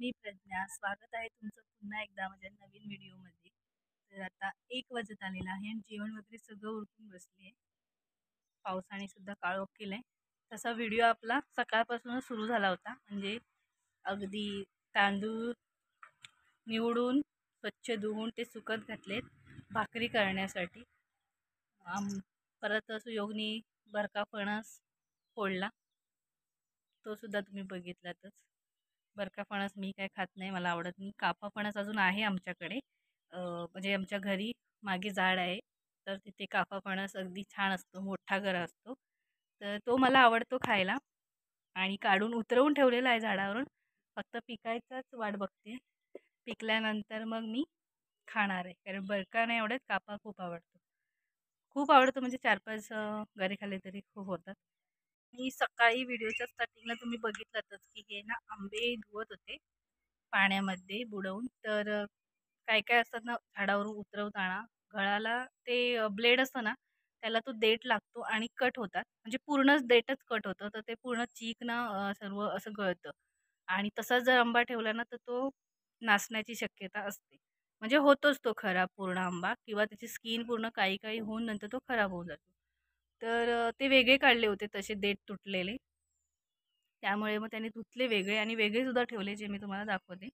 मी प्रज्ञा. स्वागत आहे तुमचं पुन्हा एकदा माझ्या नवीन व्हिडिओमध्ये. तर आता 1 वाजत आलेला आहे आणि जेवण वगैरे सगळं उरकून बसली आहे. पावसाने सुद्धा काळोख केलाय. तसा व्हिडिओ आपला सकाळपासूनच सुरू झाला होता. म्हणजे अगदी तांदूळ निवडून स्वच्छ धुवून ते सुकत घातलेत भाकरी करण्यासाठी. परत सुयोगनी बरका फणस फोडला, तो सुद्धा तुम्ही बघितलातच. बरका फणस मी काय खात नाही, मला आवडत नाही. काफा फणस अजून आहे आमच्याकडे, म्हणजे आमच्या घरी मागे झाड आहे, तर तिथे काफा फणस अगदी छान असतो, मोठा गरा असतो, तर तो मला आवडतो खायला. आणि काढून उतरवून ठेवलेला आहे झाडावरून, फक्त पिकायचाच वाट बघते. पिकल्यानंतर मग मी खाणार आहे, कारण बरका नाही आवडत, काफा खूप आवडतो. खूप आवडतो म्हणजे 4-5 गरे खाल्ले तरी खूप होतात. मी सकाळी व्हिडिओच्या स्टार्टिंगला तुम्ही बघितलातच की हे ना आंबे धुवत होते पाण्यामध्ये बुडवून. तर काय काय असतात ना झाडावरून उतरवताना गळाला ते ब्लेड असतं ना, त्याला तो देठ लागतो आणि कट होतात. म्हणजे पूर्णच देठच कट होतं, तर ते पूर्ण चीक ना सर्व असं गळतं. आणि तसाच जर आंबा ठेवला ना तर तो नासण्याची शक्यता असते. म्हणजे होतोच तो खराब पूर्ण आंबा, किंवा त्याची स्किन पूर्ण काही काही होऊन नंतर तो खराब होऊन जातो. तर ते वेगळे काढले होते तसे देठ तुटलेले. त्यामुळे मग त्याने धुतले वेगळे आणि वेगळे सुद्धा ठेवले, जे मी तुम्हाला दाखवते.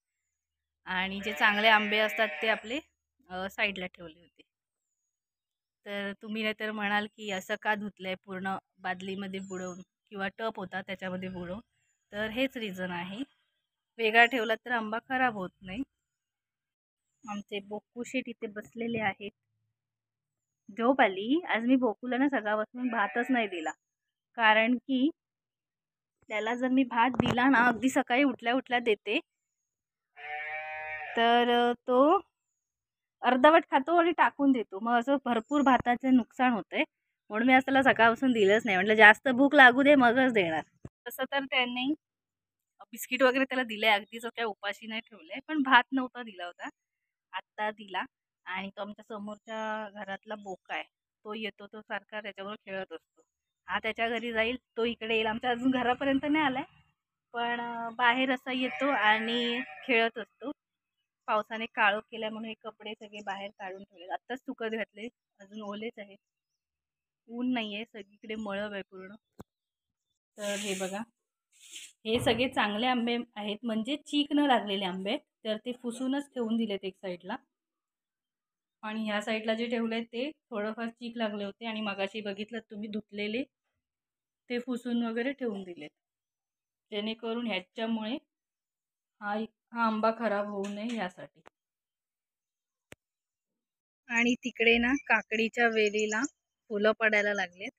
आणि जे चांगले आंबे असतात ते आपले साईडला ठेवले होते. तर तुम्ही नाहीतर म्हणाल की असं का धुतलंय पूर्ण बादलीमध्ये बुडवून, किंवा टप होता त्याच्यामध्ये बुडवून. तर हेच रिझन आहे. वेगळा ठेवला तर आंबा खराब होत नाही. आमचे बोकू शेट इथे बसलेले आहेत. झोप आली. आज मी बोकूला ना सकाळपासून भातच नाही दिला, कारण की त्याला जर मी भात दिला ना, अगदी सकाळी उठल्या उठल्या देते, तर तो अर्धवट खातो आणि टाकून देतो. मग असं भरपूर भाताचं नुकसान होतंय. म्हणून मी आज त्याला सकाळपासून दिलंच नाही. म्हटलं जास्त भूक लागू दे मगच देणार. तसं तर त्यांनी बिस्किट वगैरे त्याला दिले, अगदीच काही उपाशी नाही ठेवले, पण भात नव्हता दिला होता. आत्ता दिला. आणि तो आमच्या समोरच्या घरातला बोका आहे, तो येतो, तो सारखा त्याच्याबरोबर खेळत असतो. हा त्याच्या घरी जाईल, तो इकडे येईल. आमच्या अजून घरापर्यंत नाही आलाय, पण बाहेर असा येतो आणि खेळत असतो. पावसाने काळोख केल्या म्हणून हे कपडे सगळे बाहेर काढून ठेवले, आत्ताच सुकत घातले, अजून ओलेच आहेत. ऊन नाहीये, सगळीकडे मळब आहे पूर्ण. तर हे बघा, हे सगळे चांगले आंबे आहेत, म्हणजे चीक न लागलेले आंबे आहेत. तर ते पुसूनच ठेवून दिलेत एक साईडला. आणि ह्या साईडला जे ठेवले ते थोडंफार चीक लागले होते, आणि मगाशी बघितलं तुम्ही धुतलेले ते पुसून वगैरे ठेवून दिलेत, जेणेकरून ह्याच्यामुळे हा हा आंबा खराब होऊ नये यासाठी. आणि तिकडे ना काकडीच्या वेलीला फुलं पडायला लागलेत,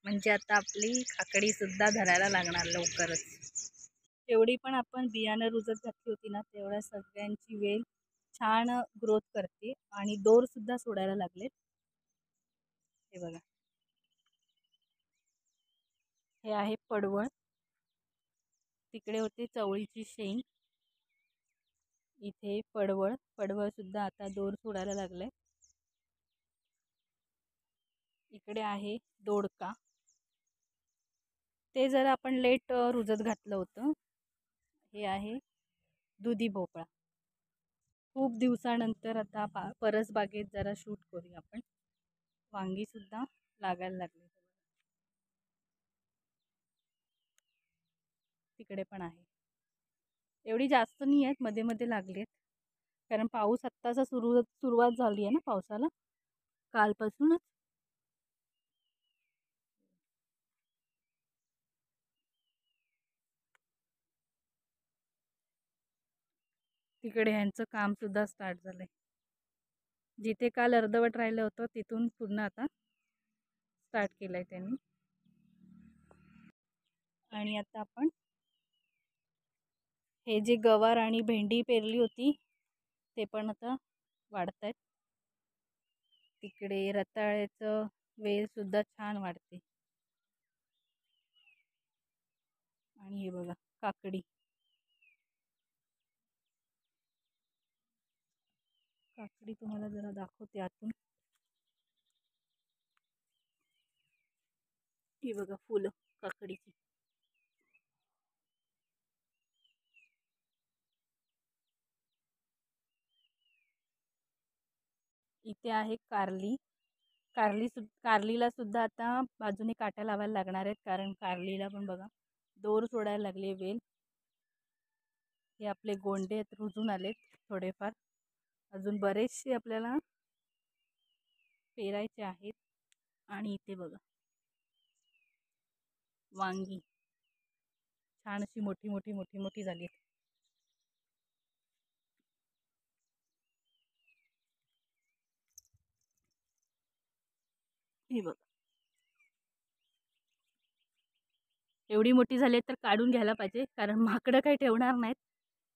म्हणजे आता आपली काकडी सुद्धा धरायला लागणार लवकरच. जेवढी पण आपण बियाणं रुजत घातली होती ना, तेवढ्या सगळ्यांची वेल छान ग्रोथ करते आणि दोर सुद्धा सोडायला लागलेत. हे बघा, हे आहे पडवळ. तिकडे होते चवळीची शेंग, इथे पडवळ. पडवळ सुद्धा आता दोर सोडायला लागलाय. इकडे आहे दोडका, ते जर आपण लेट रुजत घातलं होतं. हे आहे दुधी भोपळा. खूप दिवसानंतर आता परस बागेत जरा शूट करूया आपण. वांगी सुद्धा लागायला लागली, तिकडे पण आहे. एवढी जास्त नाही आहेत, मध्ये मध्ये लागलेत, कारण पाऊस आत्ताचा सुरुवात झाली आहे ना पावसाला, कालपासूनच. तिकडे ह्यांचं काम सुद्धा स्टार्ट झालंय. जिथे काल अर्धवट राहिलं होतं तिथून पुन्हा आता स्टार्ट केलंय त्यांनी. आणि आता आपण हे जे गवार आणि भेंडी पेरली होती ते पण आता वाढतायत. तिकडे रताळ्याचं वेल सुद्धा छान वाढते. आणि हे बघा काकडी, काकडी तुम्हाला जरा दाखवते आतून. ही बघा फुलं काकडीची. इथे आहे कारली. कारलीला सुद्धा आता बाजूने काट्या लावायला लागणार आहेत, कारण कारलीला पण बघा दोर सोडायला लागले वेल. हे आपले गोंडे रुजून आलेत थोडेफार, अजून बरेचसे आपल्याला पेरायचे आहेत. आणि इथे बघा वांगी छान अशी मोठी मोठी मोठी मोठी झाली आहेत. हे बघा एवढी मोठी झाली तर काढून घ्यायला पाहिजे, कारण माकडं काही ठेवणार नाहीत.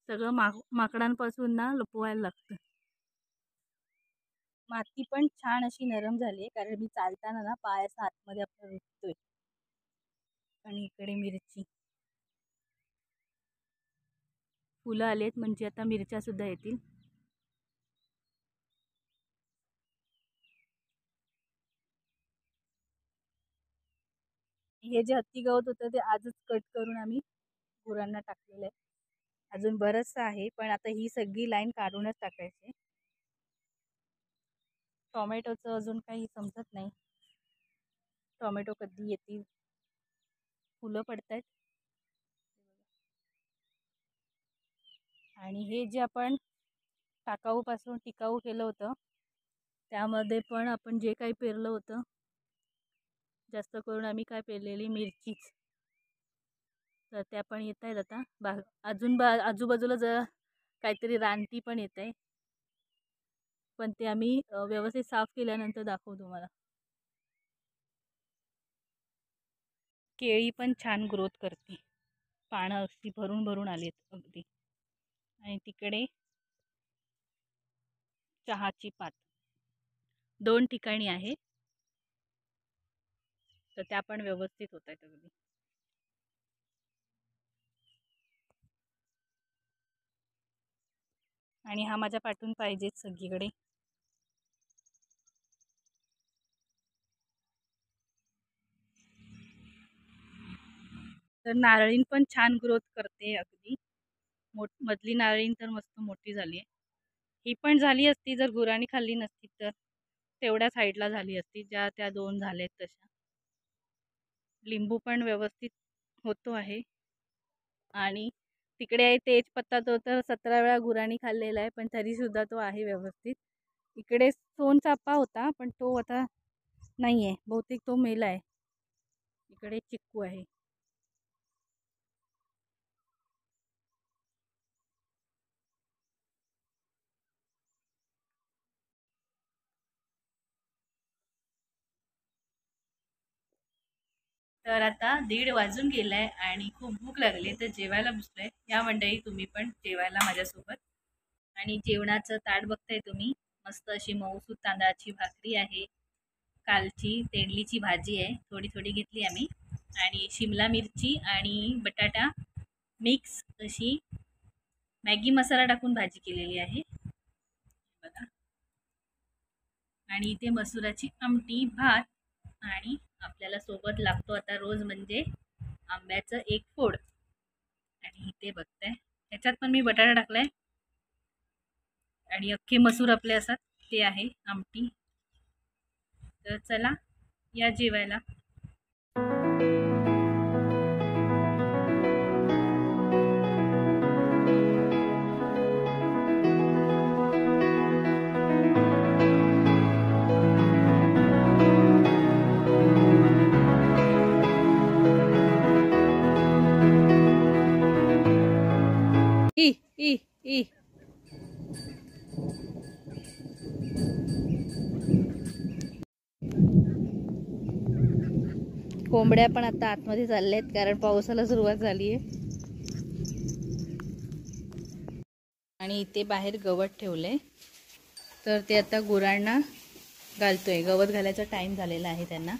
सगळं माकडांपासून ना लपवायला लागतं. माती पण छान अशी नरम झाली आहे, कारण मी चालताना ना पायाचा आतमध्ये आपला रुततोय. आणि इकडे मिरची फुलं आलेत, म्हणजे आता मिरच्या सुद्धा येतील. हे जे हत्ती गवत होतं ते आजच कट करून आम्ही गुरांना टाकलेलं आहे. अजून बरंचसं आहे, पण आता ही सगळी लाईन काढूनच टाकायची. टोमॅटोचं अजून काही समजत नाही, टोमॅटो कधी येतील. फुलं पडत आहेत. आणि हे जे आपण टाकाऊपासून टिकाऊ केलं होतं, त्यामध्ये पण आपण जे काही पेरलं होतं, जास्त करून आम्ही काय पेरलेली मिरचीच, तर त्या पण येत आहेत आता. अजून आजूबाजूला जरा काहीतरी रानटी पण येत आहे, पण ते आम्ही व्यवस्थित साफ केल्यानंतर दाखवू तुम्हाला. केळी पण छान ग्रोथ करते, पानं अगदी भरून भरून आलीत अगदी. आणि तिकडे चहाची पात 2 ठिकाणी आहे, तर त्या पण व्यवस्थित होत आहेत अगदी. आणि हा माझ्या पाठून पाहिजेच सगळीकडे. तर नारळीन पण छान ग्रोथ करते अगदी. मधली नारळीन तर मस्त मोठी झाली आहे. ही पण झाली असती जर गुरांनी खाल्ली नसती तर, तेवढ्या साईडला झाली असती, ज्या त्या 2 झाल्यात तशा. लिंबू पण व्यवस्थित होतो आहे. आणि तिकडे आहे तेजपत्ता, तो तर 17 वेळा गुरांनी खाल्लेला आहे, पण तरीसुद्धा तो आहे व्यवस्थित. इकडे सोनचाफा होता, पण तो आता नाही आहे, बहुतेक तो मेला आहे. इकडे चिक्कू आहे. तर आता 1:30 वाजून गेलाय आणि खूप भूक लागली, तर जेवायला बसलोय. या मंडळी तुम्ही पण जेवायला माझ्यासोबत. आणि जेवणाचं ताट बघताय तुम्ही, मस्त अशी मऊसूत तांदळाची भाकरी आहे, कालची तेंडलीची भाजी आहे, थोडी थोडी घेतली आम्ही, आणि शिमला मिरची आणि बटाटा मिक्स अशी मॅगी मसाला टाकून भाजी केलेली आहे बघा. आणि इथे मसुराची आमटी, भात, आणि आपल्याला सोबत लागतो आता रोज म्हणजे आंब्याचं एक फोड. आणि इथे बघताय ह्याच्यात पण मी बटाटा टाकलाय, आणि अख्खे मसूर आपले असतात ते आहे आमटी. तर चला या जेवायला. कोंबड्या पण आता आतमध्ये चालल्यात, कारण पावसाला सुरुवात झाली आहे. आणि इथे बाहेर गवत ठेवलंय, तर ते आता गुरांना घालतोय. गवत घालायचा टाइम झालेला आहे त्यांना.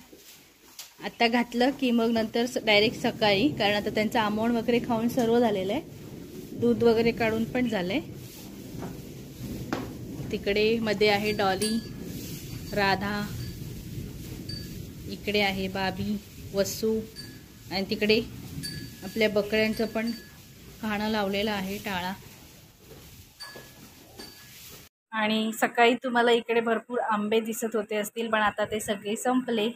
आता घातलं की मग नंतर डायरेक्ट सकाळी, कारण आता त्यांचं आमोण वगैरे खाऊन सर्व झालेलं आहे, दूध वगैरे काढून पण झालंय. तिकडे मध्ये आहे डॉली, राधा, इकडे आहे बाबी, वसू, आणि तिकडे आपल्या बकऱ्यांचं पण खाणं लावलेलं आहे, टाळा. आणि सकाळी तुम्हाला इकडे भरपूर आंबे दिसत होते असतील, पण आता ते सगळे संपले,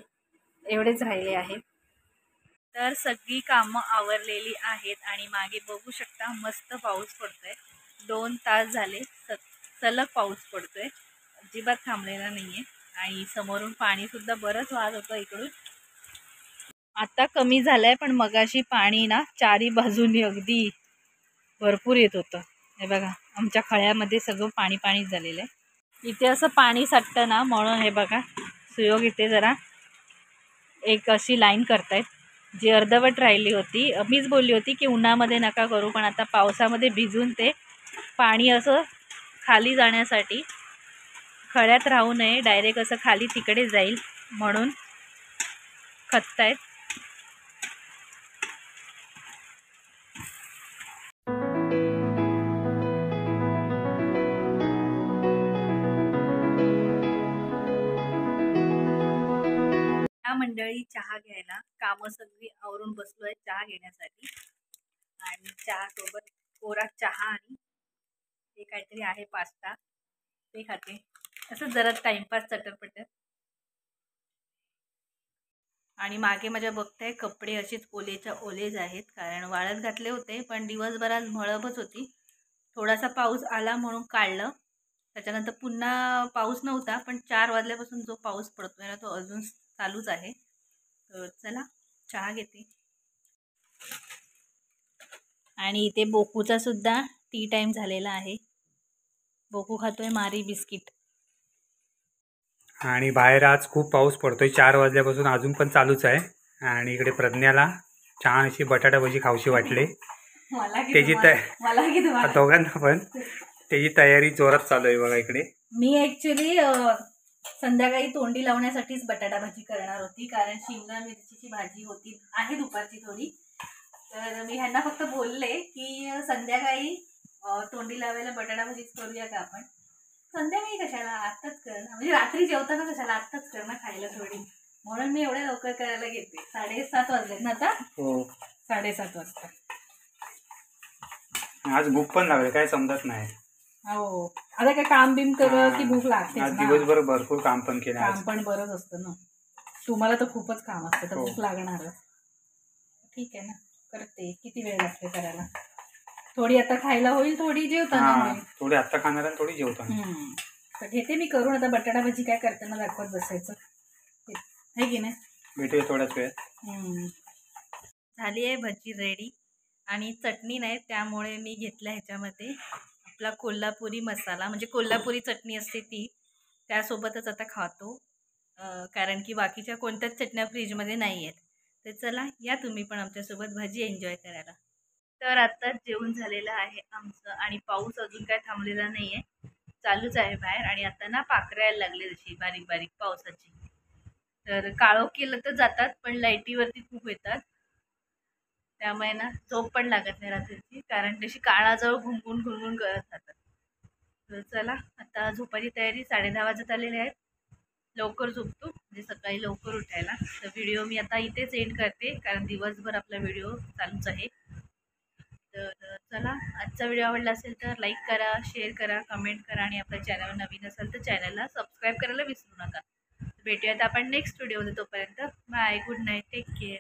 एवढेच राहिले आहेत. तर सगळी कामं आवरलेली आहेत आणि मागे बघू शकता मस्त पाऊस पडतोय. 2 तास झाले सलग पाऊस पडतोय, अजिबात थांबलेला नाहीये. आणि समोरून पाणी सुद्धा बरंच वाहत होतं इकडून. आता कमी झालंय, पण मगाशी पाणी ना चारी बाजूनी अगदी भरपूर येत होतं. हे बघा आमच्या खळ्यामध्ये सगळं पाणी पाणीच झालेलं आहे. इथे असं पाणी साठतं ना, म्हणून हे बघा सुयोग इथे जरा एक अशी लाईन करतायत जी अर्धवट राहिली होती. मीच बोलली होती की उन्हामध्ये नका करू, पण आता पावसामध्ये भिजून ते पाणी असं खाली जाण्यासाठी, खळ्यात राहू नये, डायरेक्ट असं खाली तिकडे जाईल म्हणून खचतायत. मंडळी चहा घ्यायला कामं सगळी आवरून बसलोय चहा घेण्यासाठी. आणि चहा सोबत कोरा चहा आणि ते काहीतरी आहे पास्ता, ते खाते. असं जरा टाइमपास चटरपटर. आणि मागे माझ्या बघताय कपडे असेच ओलेच्या ओलेच आहेत, कारण वाळत घातले होते पण दिवसभरात मळबच होती. थोडासा पाऊस आला म्हणून काढलं, त्याच्यानंतर पुन्हा पाऊस नव्हता, पण 4 वाजल्यापासून जो पाऊस पडतोय ना तो अजून चालूच आहे. तर चला चहा घेते. आणि इथे बोकूचा सुद्धा टी टाइम झालेला आहे. बोकू खातोय मारी बिस्किट. आणि बाहेर आज खूप पाऊस पडतोय 4 वाजल्यापासून, अजून पण चालूच आहे. आणि इकडे प्रज्ञाला छान अशी बटाटा भजी खाऊशी वाटले, त्याची दोघांना पण त्याची तयारी जोरात चालू आहे बघा. इकडे मी ऍक्च्युली संध्याकाळी तोंडी लावण्यासाठीच बटाटा भाजी करणार होती, कारण शिमला मिरचीची भाजी होती आहे दुपारची थोडी. तर मी ह्यांना फक्त बोलले की संध्याकाळी तोंडी लावायला बटाटा भाजीच करूया का आपण. संध्याकाळी कशाला, आत्ताच कर ना, म्हणजे रात्री जेवताना कशाला, आत्ताच कर ना खायला थोडी. म्हणून मी एवढ्या लवकर करायला घेते. 7:30 वाजले ना आता. हो 7:30 वाजता. आज भूक पण लागली, काय समजत नाही. हो आता काय काम बिम करू की भूक लागते. आज दिवसभर भरपूर काम पण केलं. काम पण बरंच असतं ना, तुम्हाला तर खूपच काम असतं, तर भूक लागणार. ठीक आहे ना, करते. किती वेळ लागते करायला. थोडी आता खायला होईल, थोडी जेवताना होईल. थोडी आता खाणार आणि थोडी जेवताना. तर घेते मी करून. आता बटाटा भाजी काय करताना दाखवत बसायचं आहे की नाही. भेटूया थोड्याच वेळात. झाली आहे भजी रेडी. आणि चटणी नाही, त्यामुळे मी घेतला ह्याच्यामध्ये आपला कोल्हापुरी मसाला, म्हणजे कोल्हापुरी चटणी असते ती, त्यासोबतच आता खातो. कारण की बाकीच्या कोणत्याच चटण्या फ्रीजमध्ये नाही आहेत. तर चला या तुम्ही पण आमच्यासोबत भाजी एन्जॉय करायला. तर आत्ताच जेवण झालेलं आहे आमचं, आणि पाऊस अजून काय थांबलेला नाही आहे, चालूच आहे बाहेर. आणि आता ना पाखरायला लागले जशी बारीक बारीक पावसाची. तर काळोख केलं तर जातात, पण लाईटीवरती खूप येतात, त्यामुळे ना झोप पण लागत नाही रात्रीची, कारण तशी काळाजवळ घुंगून घुंगून करत राहतात. तर चला आता झोपायची तयारी. 10:30 वाजत आलेले आहेत. लवकर झोपतो म्हणजे सकाळी लवकर उठायला. तर व्हिडिओ मी आता इथेच एंड करते, कारण दिवसभर आपला व्हिडिओ चालूच आहे. तर चला, आजचा व्हिडिओ आवडला असेल तर लाईक करा, शेअर करा, कमेंट करा, आणि आपल्या चॅनलवर नवीन असेल तर चॅनलला सबस्क्राईब करायला विसरू नका. भेटूयात आपण नेक्स्ट व्हिडिओमध्ये. तोपर्यंत bye, good night, take care.